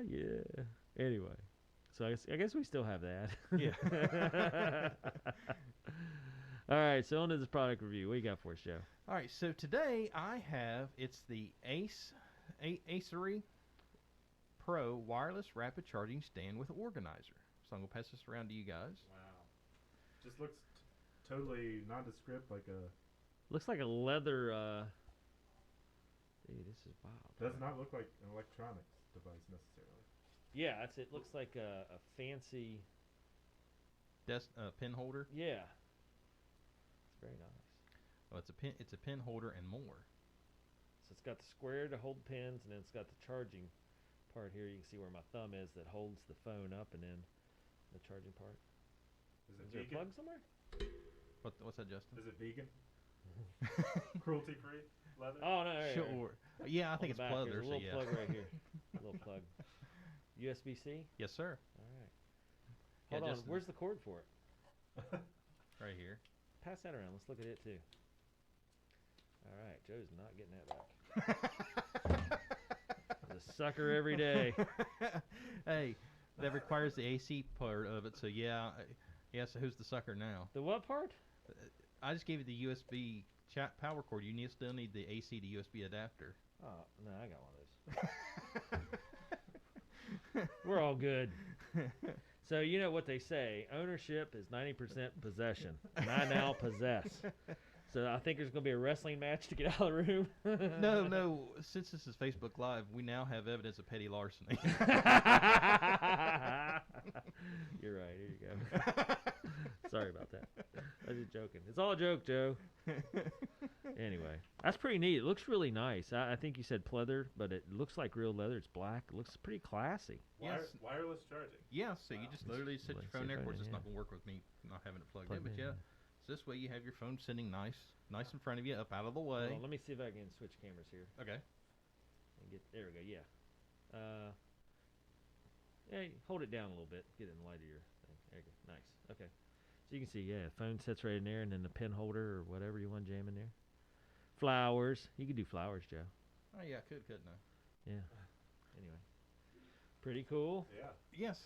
Yeah. Anyway, so I guess we still have that. Yeah. All right. So on to this product review. What you got for us, Joe? All right, so today it's the Acesori Pro wireless rapid charging stand with organizer. So I'm gonna pass this around to you guys. Wow. Just looks totally nondescript, like a. Looks like a leather. Dude, this is wild. Does not look like an electronics device necessarily. Yeah, it looks like a fancy. Pin holder. Yeah. It's very nice. Well, it's a pin holder and more. So it's got the square to hold pins, and then it's got the charging part here. You can see where my thumb is that holds the phone up, and then the charging part. Is Is it there a vegan? plug somewhere? What's that, Justin? Is it vegan? Cruelty free leather? Oh no! There, there. Sure. Yeah, I On think the it's back, pleather. there's a So little yeah. plug right here. A little plug. USB-C. Yes, sir. All right. Yeah, Hold on. Justin. Where's the cord for it? Right here. Pass that around. Let's look at it too. All right. Joe's not getting that back. The sucker every day. Hey, that requires the AC part of it. So yeah. So who's the sucker now? The what part? I just gave you the USB power cord. You still need the AC to USB adapter. Oh no, I got one of those. We're all good. So you know what they say: ownership is 90% possession, and I now possess. So I think there's going to be a wrestling match to get out of the room. No. Since this is Facebook Live, we now have evidence of petty larceny. You're right. Here you go. Sorry about that. I was just joking. It's all a joke, Joe. Anyway, that's pretty neat. It looks really nice. I think you said pleather, but it looks like real leather. It's black. It looks pretty classy. Yes. Wireless charging. Yeah, so you Wow. just literally set your Let's phone see there. if Of I course, can- it's yeah. not going to work with me not having it plugged Plugged in. But in, yeah, so this way you have your phone sitting nice in front of you, up out of the way. Hold on, let me see if I can switch cameras here. Okay. And there we go. Yeah. Hey, hold it down a little bit. Get it in the light of your thing. There you go. Nice. Okay. So you can see, yeah, phone sits right in there, and then the pen holder or whatever you want to jam in there. Flowers. You could do flowers, Joe. Oh yeah, I couldn't I? Yeah. Anyway. Pretty cool. Yeah. Yes.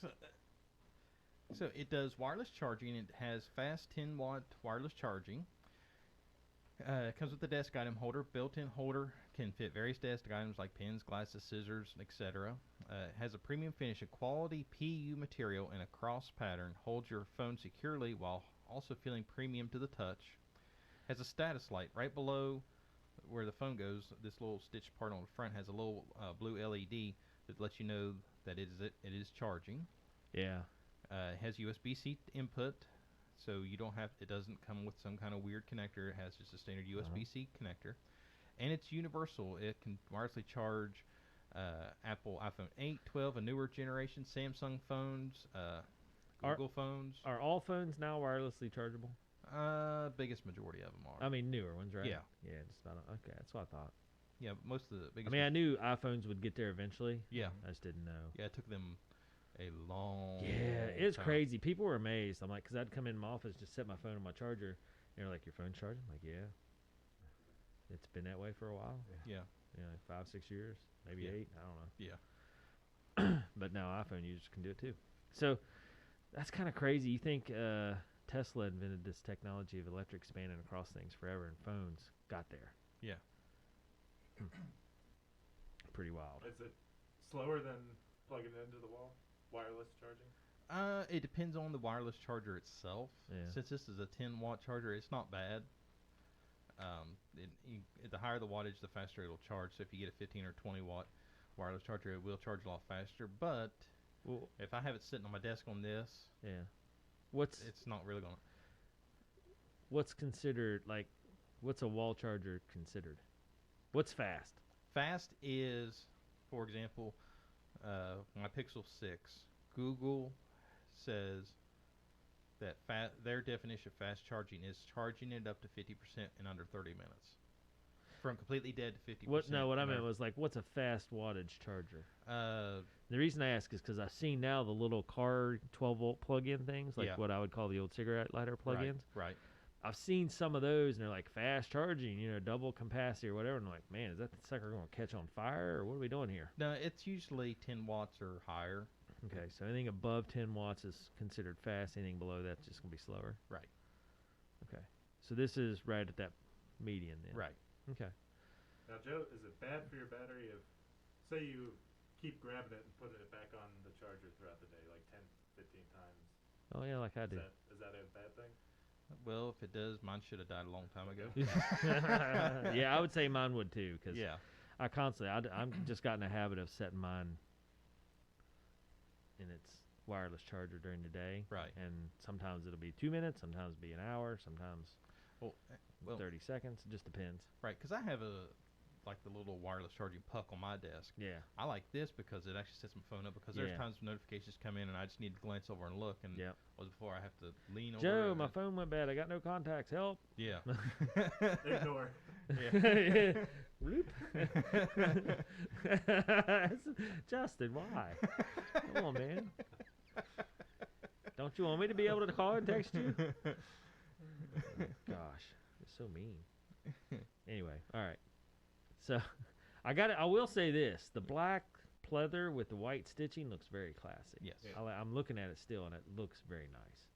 So it does wireless charging. It has fast 10-watt wireless charging. It comes with a desk item holder. Built-in holder can fit various desk items like pens, glasses, scissors, etc. It has a premium finish, a quality PU material, and a cross pattern. Holds your phone securely while also feeling premium to the touch. Has a status light right below where the phone goes. This little stitched part on the front has a little blue LED that lets you know that it is charging. Yeah. It has USB-C input, so you don't have. It doesn't come with some kind of weird connector. It has just a standard USB-C connector, and it's universal. It can wirelessly charge Apple iPhone 8, 12, a newer generation, Samsung phones, Google phones. Are all phones now wirelessly chargeable? Biggest majority of them are. I mean, newer ones, right? Yeah. Yeah, just about. Okay, that's what I thought. Yeah, most of the biggest. I mean, I knew iPhones would get there eventually. Yeah. I just didn't know. Yeah, it took them a long. Yeah, it's time. crazy. People were amazed. I'm like, because I'd come in my office, just set my phone on my charger, and they're like, "Your phone's charging?" I'm like, "Yeah." It's been that way for a while. Yeah. You know, 5, 6 years, maybe Yeah. 8. I don't know. Yeah. But now iPhone users can do it too. So that's kind of crazy. You think Tesla invented this technology of electric spanning across things forever, and phones got there. Yeah. Pretty wild. Is it slower than plugging it into the wall? Wireless charging? It depends on the wireless charger itself. Yeah. Since this is a 10-watt charger, it's not bad. The higher the wattage, the faster it'll charge. So if you get a 15 or 20-watt wireless charger, it will charge a lot faster. But Well, if I have it sitting on my desk on this, yeah. What's not really going to. what's considered like? What's a wall charger considered? What's fast? Fast is, for example, my Pixel 6. Google says that their definition of fast charging is charging it up to 50% in under 30 minutes. From completely dead to 50%. What I meant was like, what's a fast wattage charger? Uh, The reason I ask is because I've seen now the little car 12-volt plug-in things, like Yeah. what I would call the old cigarette lighter plug-ins. Right. I've seen some of those, and they're like fast charging, double capacity or whatever. And I'm like, man, is that the sucker going to catch on fire, or what are we doing here? No, it's usually 10 watts or higher. Okay, so anything above 10 watts is considered fast. Anything below that's just going to be slower. Right. Okay, so this is right at that median then. Right. Okay. Now, Joe, is it bad for your battery if, say you keep grabbing it and putting it back on the charger throughout the day, like 10, 15 times? Oh yeah, like I do. Is that a bad thing? Well, if it does, mine should have died a long time ago. Yeah, I would say mine would too, because Yeah. I constantly, I'm just got in a habit of setting mine in its wireless charger during the day. Right. And sometimes it'll be 2 minutes, sometimes it'll be an hour, sometimes Well, 30 seconds. It just depends. right, because I have the little wireless charging puck on my desk. Yeah. I like this because it actually sets my phone up because there's Yeah. times notifications come in and I just need to glance over and look and Yeah. before I have to lean over. Joe, and my phone went bad. I got no contacts. Help. Yeah. Ignore. Yeah. Whoop. Justin, why? Come on, man. Don't you want me to be able to call and text you? Gosh, it's so mean. Anyway, all right. So, I will say this: the black pleather with the white stitching looks very classic. Yes. Yeah. I'm looking at it still, and it looks very nice.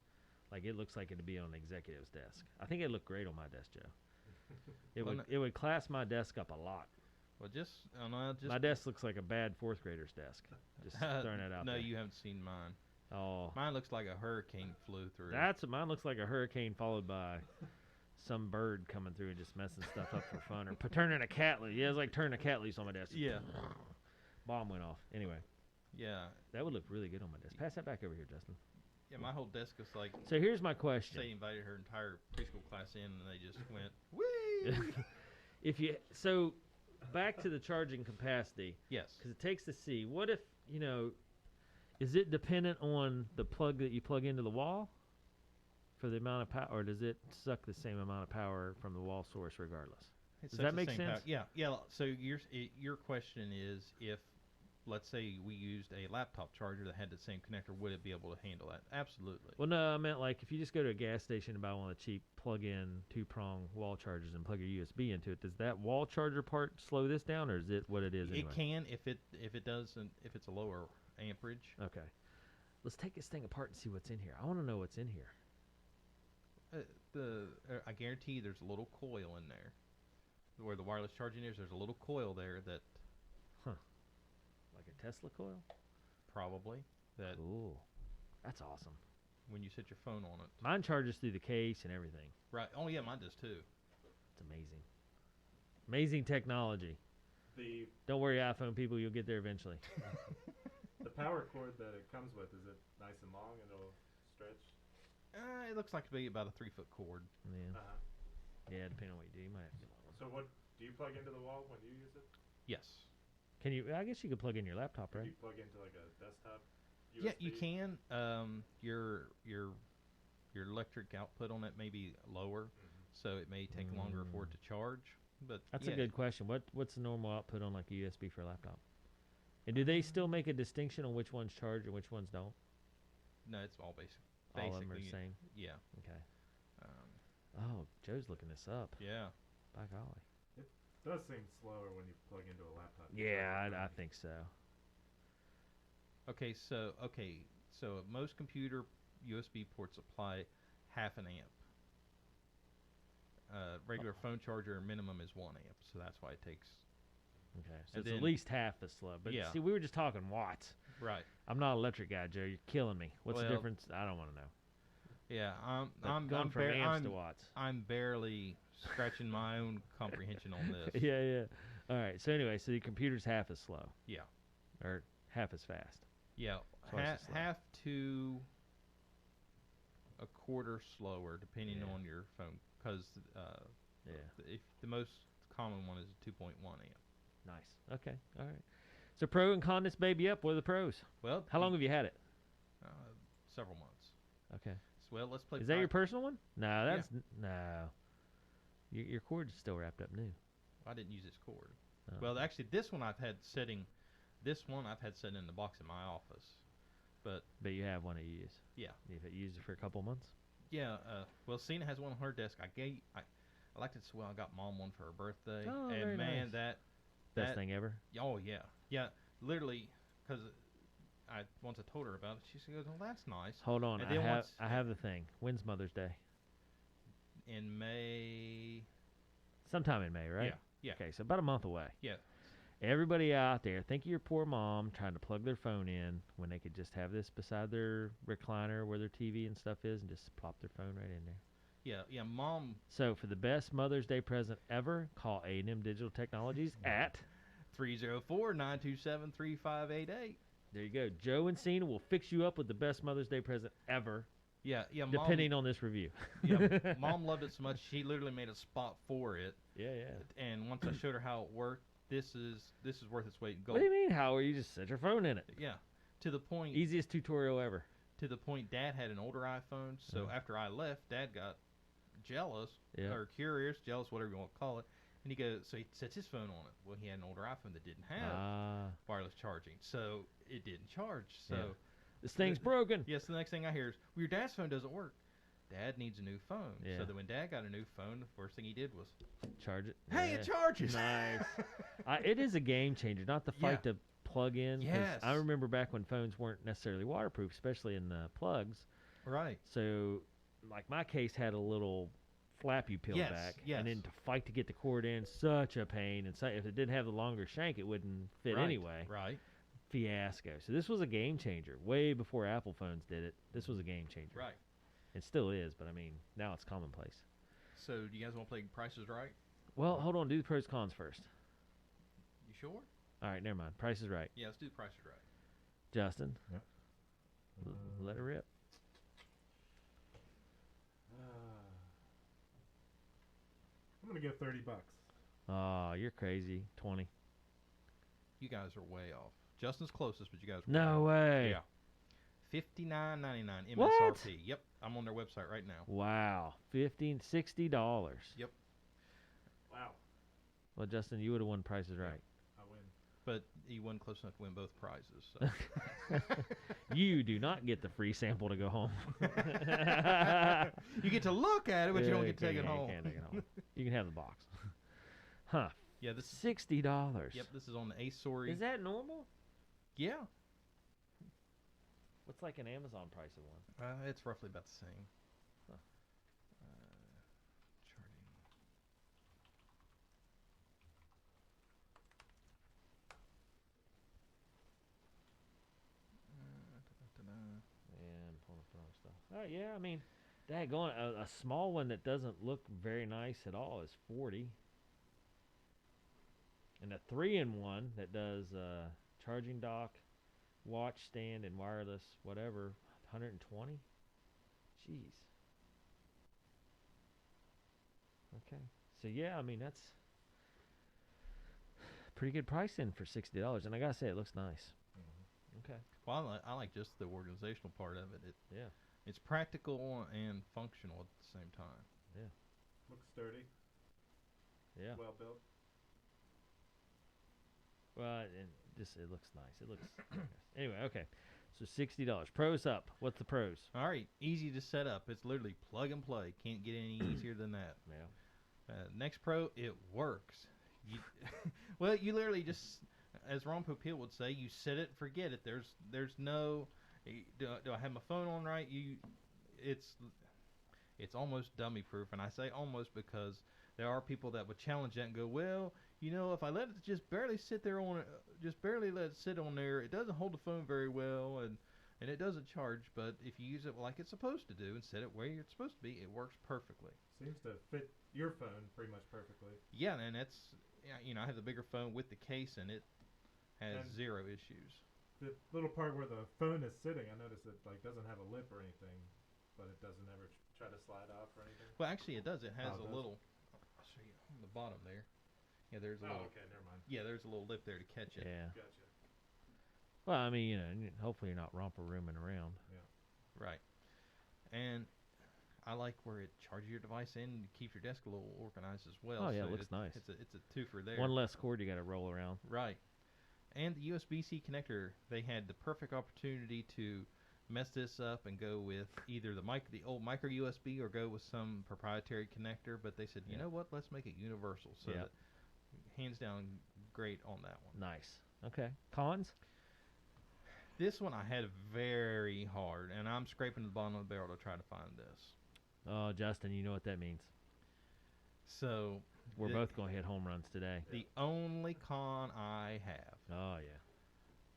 Like it looks like it'd be on an executive's desk. I think it'd look great on my desk, Joe. It would class my desk up a lot. Well, just My desk looks like a bad 4th grader's desk. Just throwing that out no, there. you haven't seen mine. Oh, Mine looks like a hurricane flew through. mine looks like a hurricane followed by some bird coming through and just messing stuff up for fun, or turning a cat loose. Yeah, it's like turning a cat loose on my desk. Yeah. Bomb went off. Anyway, Yeah. that would look really good on my desk. Pass that back over here, Justin. Yeah, my whole desk is like. So here's my question. They invited her entire preschool class in, and they just went, "Whee!" So back to the charging capacity, Yes. because it takes to see. What if is it dependent on the plug that you plug into the wall for the amount of power, or does it suck the same amount of power from the wall source regardless? It's Does such that the make same sense? power. Yeah, yeah. So your question is, if let's say we used a laptop charger that had the same connector, would it be able to handle that? Absolutely. Well, no, I meant like if you just go to a gas station and buy one of the cheap plug-in 2-prong wall chargers and plug your USB into it, does that wall charger part slow this down, or is it what it is anyway? It can if it doesn't if it's a lower amperage. Okay. Let's take this thing apart and see what's in here. I want to know what's in here. I guarantee you there's a little coil in there. Where the wireless charging is, there's a little coil there that Like a Tesla coil? probably, that Cool. That's awesome. when you set your phone on it. Mine charges through the case and everything. Right. Oh, yeah, mine does too. It's amazing. Amazing technology. The Don't worry, iPhone people, you'll get there eventually. the power cord that it comes with, is it nice and long and it'll stretch? It looks like to be about a 3-foot cord. Yeah. Uh-huh. Yeah, depending on what you do, you might have to get one. So what do you plug into the wall when you use it? Yes. Can you? I guess you could plug in your laptop, Do right? you plug into like a desktop USB? Yeah, you can. Your electric output on it may be lower, so it may take longer for it to charge. But That's yeah, a good question. What's the normal output on like a USB for a laptop? And do they still make a distinction on which ones charge and which ones don't? No, it's all basic. All of them are the Basically, same. Yeah. Okay. Um, Oh, Joe's looking this up. yeah. By golly. It does seem slower when you plug into a laptop. Yeah, I think so. Okay, so most computer USB ports supply half an amp. Regular phone charger minimum is 1 amp, so that's why it takes. Okay, so And it's at then- least half as slow. But Yeah. see, we were just talking watts. Right. I'm not an electric guy, Joe. You're killing me. What's the Well- difference? I don't want to know. Yeah, But I'm going from amps I'm, to watts. I'm barely scratching my own comprehension on this. Yeah. All right. So anyway, so your computer's half as slow. Yeah. Or half as fast. Yeah, Twice as slow. half to a quarter slower, depending Yeah. on your phone, because Yeah. if the most common one is a 2.1 amp. Nice. Okay. All right. So pro and con this baby up. What are the pros? Well, How long have you had it? Several months. Okay. So, well, let's play. Is that your pri- personal one? No, that's no. Your cord's still wrapped up new. I didn't use this cord. Oh. Well, actually, this one I've had sitting. This one I've had sitting in the box in my office. But But you have one that you use. yeah, You've used it for a couple months. yeah. Well, Cena has one on her desk. I liked it so well. I got Mom one for her birthday, Oh, and very man, nice. that Best thing ever. Oh yeah, yeah. Literally, because once I told her about it, she goes, "Well, that's nice." Hold on. And I then have once- I have the thing. When's Mother's Day? In May. Sometime in May, right? Yeah. Yeah. Okay, so about a month away. Yeah. Everybody out there, think of your poor mom trying to plug their phone in when they could just have this beside their recliner where their TV and stuff is and just plop their phone right in there. Yeah. Yeah. Mom. So for the best Mother's Day present ever, call A&M Digital Technologies at 304-927-3588. there you go. Joe and Cena will fix you up with the best Mother's Day present ever, Yeah. Yeah. depending on this review. Yeah. Mom loved it so much she literally made a spot for it. Yeah. And once I showed her how it worked, this is worth its weight in gold. What do you mean, Howard? You just set your phone in it. Yeah. To the point. Easiest tutorial ever. To the point, Dad had an older iPhone, so after I left, Dad got jealous or curious, jealous, whatever you want to call it. And he sets his phone on it. Well, he had an older iPhone that didn't have wireless charging, so it didn't charge. So this thing's broken. Yes, the next thing I hear is, "Well, your dad's phone doesn't work. Dad needs a new phone." Yeah. So then when Dad got a new phone, the first thing he did was, Charge it. "Hey, it charges." Nice. It is a game changer. Not the fight to plug in. 'Cause Yes. I remember back when phones weren't necessarily waterproof, especially in the plugs. Right. So, like my case had a little flap you peel back, and then to fight to get the cord in, such a pain. And so if it didn't have the longer shank, it wouldn't fit anyway. Right. Fiasco. So this was a game changer. Way before Apple phones did it, this was a game changer. Right. It still is, but I mean, now it's commonplace. So do you guys want to play Price is Right? Well, hold on. Do the pros cons first. You sure? All right, never mind. Price is right. Yeah, let's do Price is Right. Justin, Yep. let it rip. I'm gonna go $30. Oh, you're crazy. 20. You guys are way off. Justin's closest, but you guys are No way way. off. Yeah. $59.99 MSRP. What? Yep. I'm on their website right now. Wow. $60. Yep. Wow. Well, Justin, you would have won Price is Right. I win. But he wasn't close enough to win both prizes. So. You do not get the free sample to go home. You get to look at it, but you don't get to take it home. You can't take it home. You can have the box. Huh. Yeah, this $60. Yep, this is on the Acesori. Is that normal? Yeah. What's like an Amazon price of one? It's roughly about the same. Huh. Charting. Yeah, I'm pulling up the wrong stuff. Oh yeah, I mean, daggone, a small one that doesn't look very nice at all is 40. And a 3-in-1 that does charging dock, watch stand, and wireless, whatever, 120. Jeez. Okay. So yeah, I mean that's pretty good price in for $60, and I gotta say it looks nice. Okay. Well, I like just the organizational part of it. Yeah. It's practical and functional at the same time. Looks sturdy. Yeah. Well built. Well, and just it looks nice. It looks nice. Anyway. Okay. So $60. Pros up. What's the pros? All right, easy to set up. It's literally plug and play. Can't get any easier than that. Yeah. Next pro, it works. You, well, you literally just, as Ron Popeil would say, you set it, forget it. There's no, do I have my phone on right? It's almost dummy proof, and I say almost because there are people that would challenge that and go, well, if I let it just barely sit there just barely let it sit on there, it doesn't hold the phone very well, and it doesn't charge. But if you use it like it's supposed to do and set it where it's supposed to be, it works perfectly. Seems to fit your phone pretty much perfectly. Yeah, and that's, I have the bigger phone with the case, and it has And 0 issues. The little part where the phone is sitting, I noticed it doesn't have a lip or anything, but it doesn't ever try to slide off or anything. Well, actually, it does. It has Oh, it a does? little. I'll show you on the bottom there. Yeah, there's a Oh, little. okay, never mind. Yeah, there's a little lip there to catch it. Yeah. Gotcha. Well, I mean, hopefully you're not romper rooming around. Right. And I like where it charges your device and keeps your desk a little organized as well. Oh, yeah, so it looks nice. It's a twofer there. One less cord you got to roll around. Right. And the USB-C connector, they had the perfect opportunity to mess this up and go with either the old micro USB or go with some proprietary connector. But they said, you Yeah. know what? Let's make it universal. So Yeah. that, hands down, great on that one. Nice. Okay. Cons? This one I had very hard, and I'm scraping the bottom of the barrel to try to find this. Oh, Justin, you know what that means. So We're the- both going to hit home runs today. The only con I have Oh, yeah.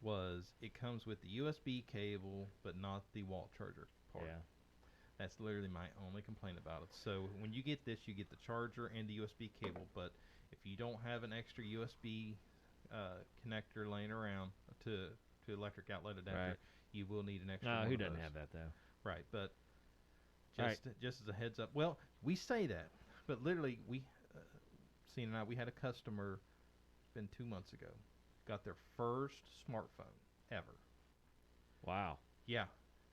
was it comes with the USB cable, but not the wall charger part. Yeah. That's literally my only complaint about it. So when you get this, you get the charger and the USB cable, but if you don't have an extra USB connector laying around to electric outlet adapter, Right. you will need an extra No, one who of doesn't those. have that, though? Right, but All just as a heads up. Well, we say that, but literally Cena and I, we had a customer, it's been 2 months ago, got their first smartphone ever. Wow. Yeah,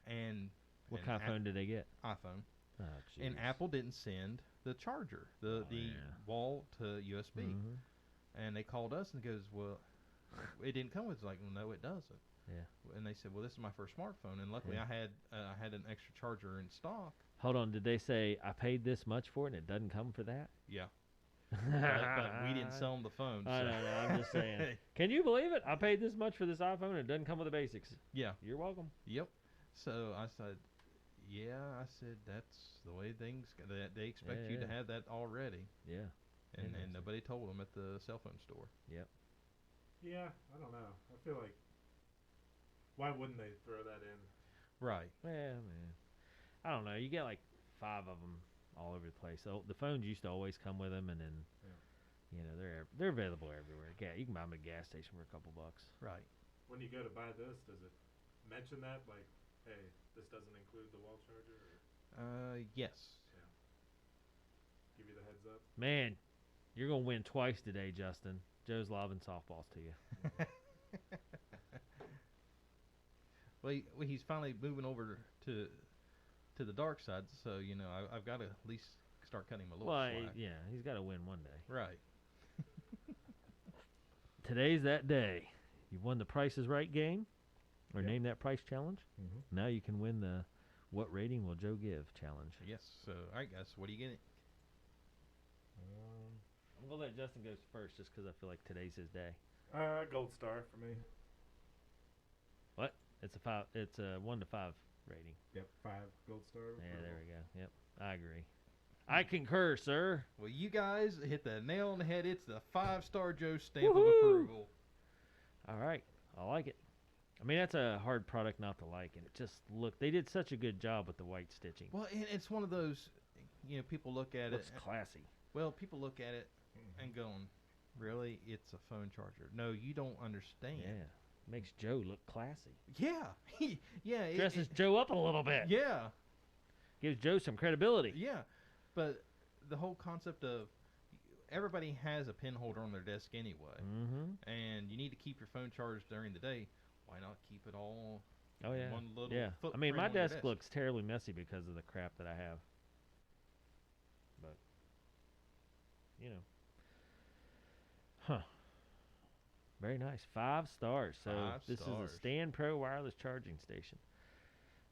and What and kind of phone did they get? iPhone. Oh, And jeez. Apple didn't send the charger, the yeah. wall to USB. Mhm. And they called us and goes, well, it didn't come with it. Like, well, no, it doesn't. Yeah. And they said, well, this is my first smartphone, and luckily Yeah. I had an extra charger in stock. Hold on. Did they say, I paid this much for it and it doesn't come for that? Yeah, but we didn't sell them the phone. I so- know, I'm just saying. Can you believe it? I paid this much for this iPhone and it doesn't come with the basics. Yeah. You're welcome. Yep. So I said, yeah. I said that's the way things. That they expect you to Yeah. have that already, Yeah. and Interesting. nobody told them at the cell phone store. Yeah, I don't know. I feel like, why wouldn't they throw that in? Right. Yeah, man. I don't know. You get like 5 of them all over the place. So the phones used to always come with them, and then they're available everywhere. Yeah, you can buy them at a gas station for a couple bucks. Right. When you go to buy this, does it mention that? Like, hey, this doesn't include the wall charger? Or Yes. give you the heads up? Man, you're gonna win twice today, Justin. Joe's lobbing softballs to you. Well, he's finally moving over to the dark side, so I've got to at least start cutting him a little Well, slack. yeah, he's got to win one day. Right. Today's that day. You've won the Price is Right game, or Yep. name that price challenge. Mm-hmm. Now you can win the What Rating Will Joe Give challenge. Yes. So, all right, guys. What are you getting? I'm gonna let Justin go first, just because I feel like today's his day. Gold star for me. It's a 5. It's a 1 to 5 rating. Yep, 5 gold star. Yeah, there we go. Yep, I agree. I concur, sir. Well, you guys hit the nail on the head. It's the 5-star Joe stamp of Woohoo! approval. All right, I like it. I mean, that's a hard product not to like, and it just they did such a good job with the white stitching. Well, and it's one of those, people look at Looks it. classy. Well, people look at it and going, really? It's a phone charger. No, you don't understand. Yeah, makes Joe look classy. Yeah. Yeah. Dresses Joe up a little bit. Yeah. Gives Joe some credibility. Yeah. But the whole concept of everybody has a pen holder on their desk anyway. Mm-hmm. And you need to keep your phone charged during the day. Why not keep it all Oh, yeah. one little Yeah. I footprint mean, my on your desk looks terribly messy because of the crap that I have. But, Huh. Very nice. 5 stars. So 5 this is stars. a Stand Pro wireless charging station.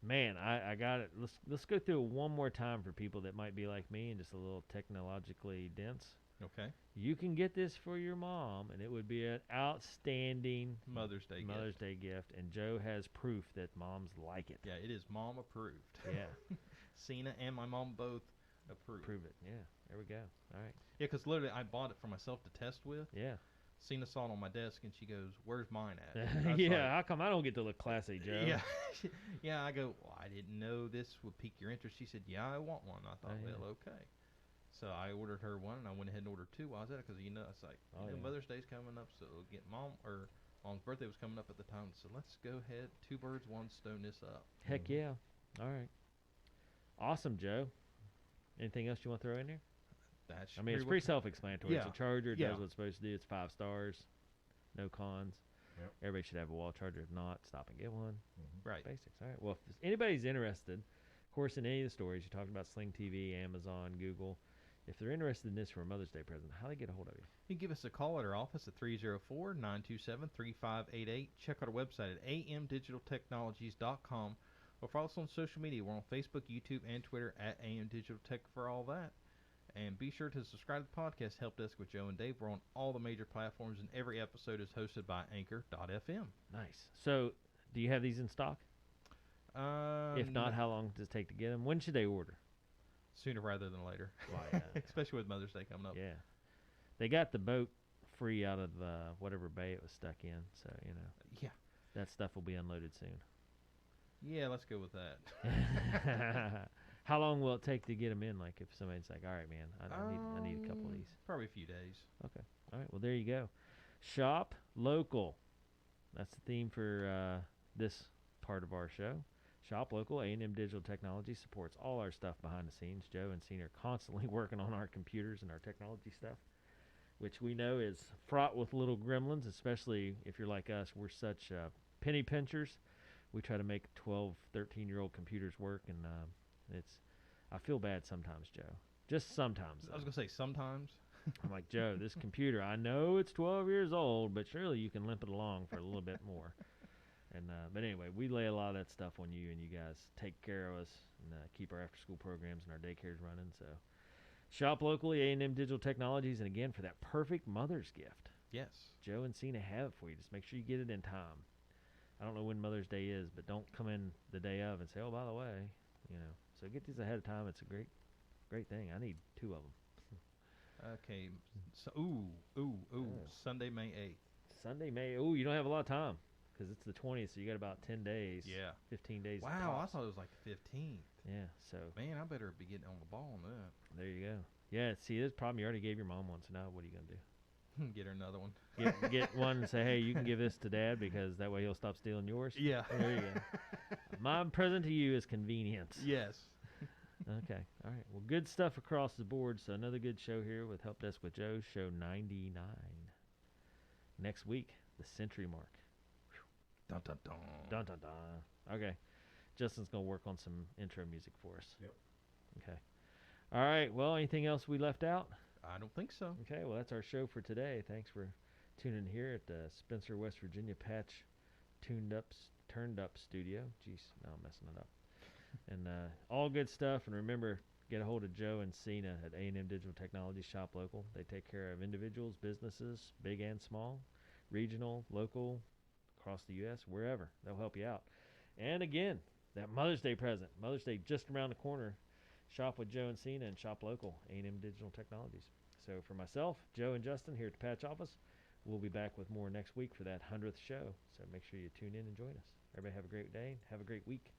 Man, I got it. Let's go through it one more time for people that might be like me and just a little technologically dense. Okay. You can get this for your mom, and it would be an outstanding Mother's Day gift. Day gift. And Joe has proof that moms like it. Yeah, it is mom approved. Yeah, Cena and my mom both approved. prove it. Yeah, there we go. All right. Yeah, because literally I bought it for myself to test with. Yeah. Cena saw it on my desk and she goes, "Where's mine at?" I was Yeah. How come I don't get to look classy, Joe? Yeah. Yeah, I go, "Well, I didn't know this would pique your interest." She said, "Yeah, I want one." I thought, yeah. well, okay. So I ordered her one, and I went ahead and ordered 2. Why is that? Because it's like Oh, yeah. Mother's Day's coming up, so get mom's birthday was coming up at the time. So let's go ahead, 2 birds, 1 stone this up. Heck yeah. All right. Awesome, Joe. Anything else you want to throw in there? That's I mean, it's pretty self-explanatory. It's Yeah. a charger. It Yeah. does what it's supposed to do. It's 5 stars. No cons. Yep. Everybody should have a wall charger. If not, stop and get one. right. Basics. All right. Well, if anybody's interested, of course, in any of the stories, you talked about Sling TV, Amazon, Google. If they're interested in this for a Mother's Day present, how do they get a hold of you? You can give us a call at our office at 304-927-3588. Check out our website at amdigitaltechnologies.com or follow us on social media. We're on Facebook, YouTube, and Twitter at amdigitaltech for all that. And be sure to subscribe to the podcast, Help Desk with Joe and Dave. We're on all the major platforms, and every episode is hosted by Anchor.fm. Nice. So, do you have these in stock? If not, No. how long does it take to get them? When should they order? Sooner rather than later. Well, yeah. Especially with Mother's Day coming up. Yeah. They got the boat free out of whatever bay it was stuck in, so, Yeah. that stuff will be unloaded soon. Yeah, let's go with that. How long will it take to get them in? Like, if somebody's like, all right, man, I need a couple of these. Probably a few days. Okay. All right. Well, there you go. Shop local. That's the theme for this part of our show. Shop local. A&M Digital Technology supports all our stuff behind the scenes. Joe and Cena are constantly working on our computers and our technology stuff, which we know is fraught with little gremlins, especially if you're like us. We're such penny pinchers. We try to make 12, 13-year-old computers work, and I feel bad sometimes, Joe. Just sometimes. I was going to say sometimes. I'm like, Joe, this computer, I know it's 12 years old, but surely you can limp it along for a little bit more. And but anyway, we lay a lot of that stuff on you, and you guys take care of us and keep our after-school programs and our daycares running. So shop locally, A&M Digital Technologies, and again, for that perfect mother's gift, Yes. Joe and Cena have it for you. Just make sure you get it in time. I don't know when Mother's Day is, but don't come in the day of and say, oh, by the way, So get these ahead of time. It's a great thing. I need 2 of them. Okay. So, Sunday, May 8th. Sunday, May. Oh, you don't have a lot of time because it's the 20th, so you got about 10 days. Yeah. 15 days. Wow, I tops. thought it was like the 15th. Yeah, so Man, I better be getting on the ball on that. there you go. Yeah, see, this problem, you already gave your mom one, so now what are you going to do? Get her another one. Get one and say, hey, you can give this to Dad because that way he'll stop stealing yours. Yeah. There you go. My present to you is convenience. Yes. Okay. All right. Well, good stuff across the board. So another good show here with Help Desk with Joe, show 99. Next week, the century mark. Dun, dun, dun. Dun, dun, dun. Okay. Justin's going to work on some intro music for us. Yep. Okay. All right. Well, anything else we left out? I don't think so. Okay. Well, that's our show for today. Thanks for tuning in here at the Spencer, West Virginia Patch Turned Up Studio. Jeez, now I'm messing it up. And all good stuff. And remember, get a hold of Joe and Cena at A&M Digital Technology. Shop local. They take care of individuals, businesses, big and small, regional, local, across the U.S., wherever. They'll help you out. And again, that Mother's Day present. Mother's Day just around the corner. Shop with Joe and Cena and shop local, A&M Digital Technologies. So for myself, Joe, and Justin here at the Patch Office, we'll be back with more next week for that 100th show. So make sure you tune in and join us. Everybody have a great day. Have a great week.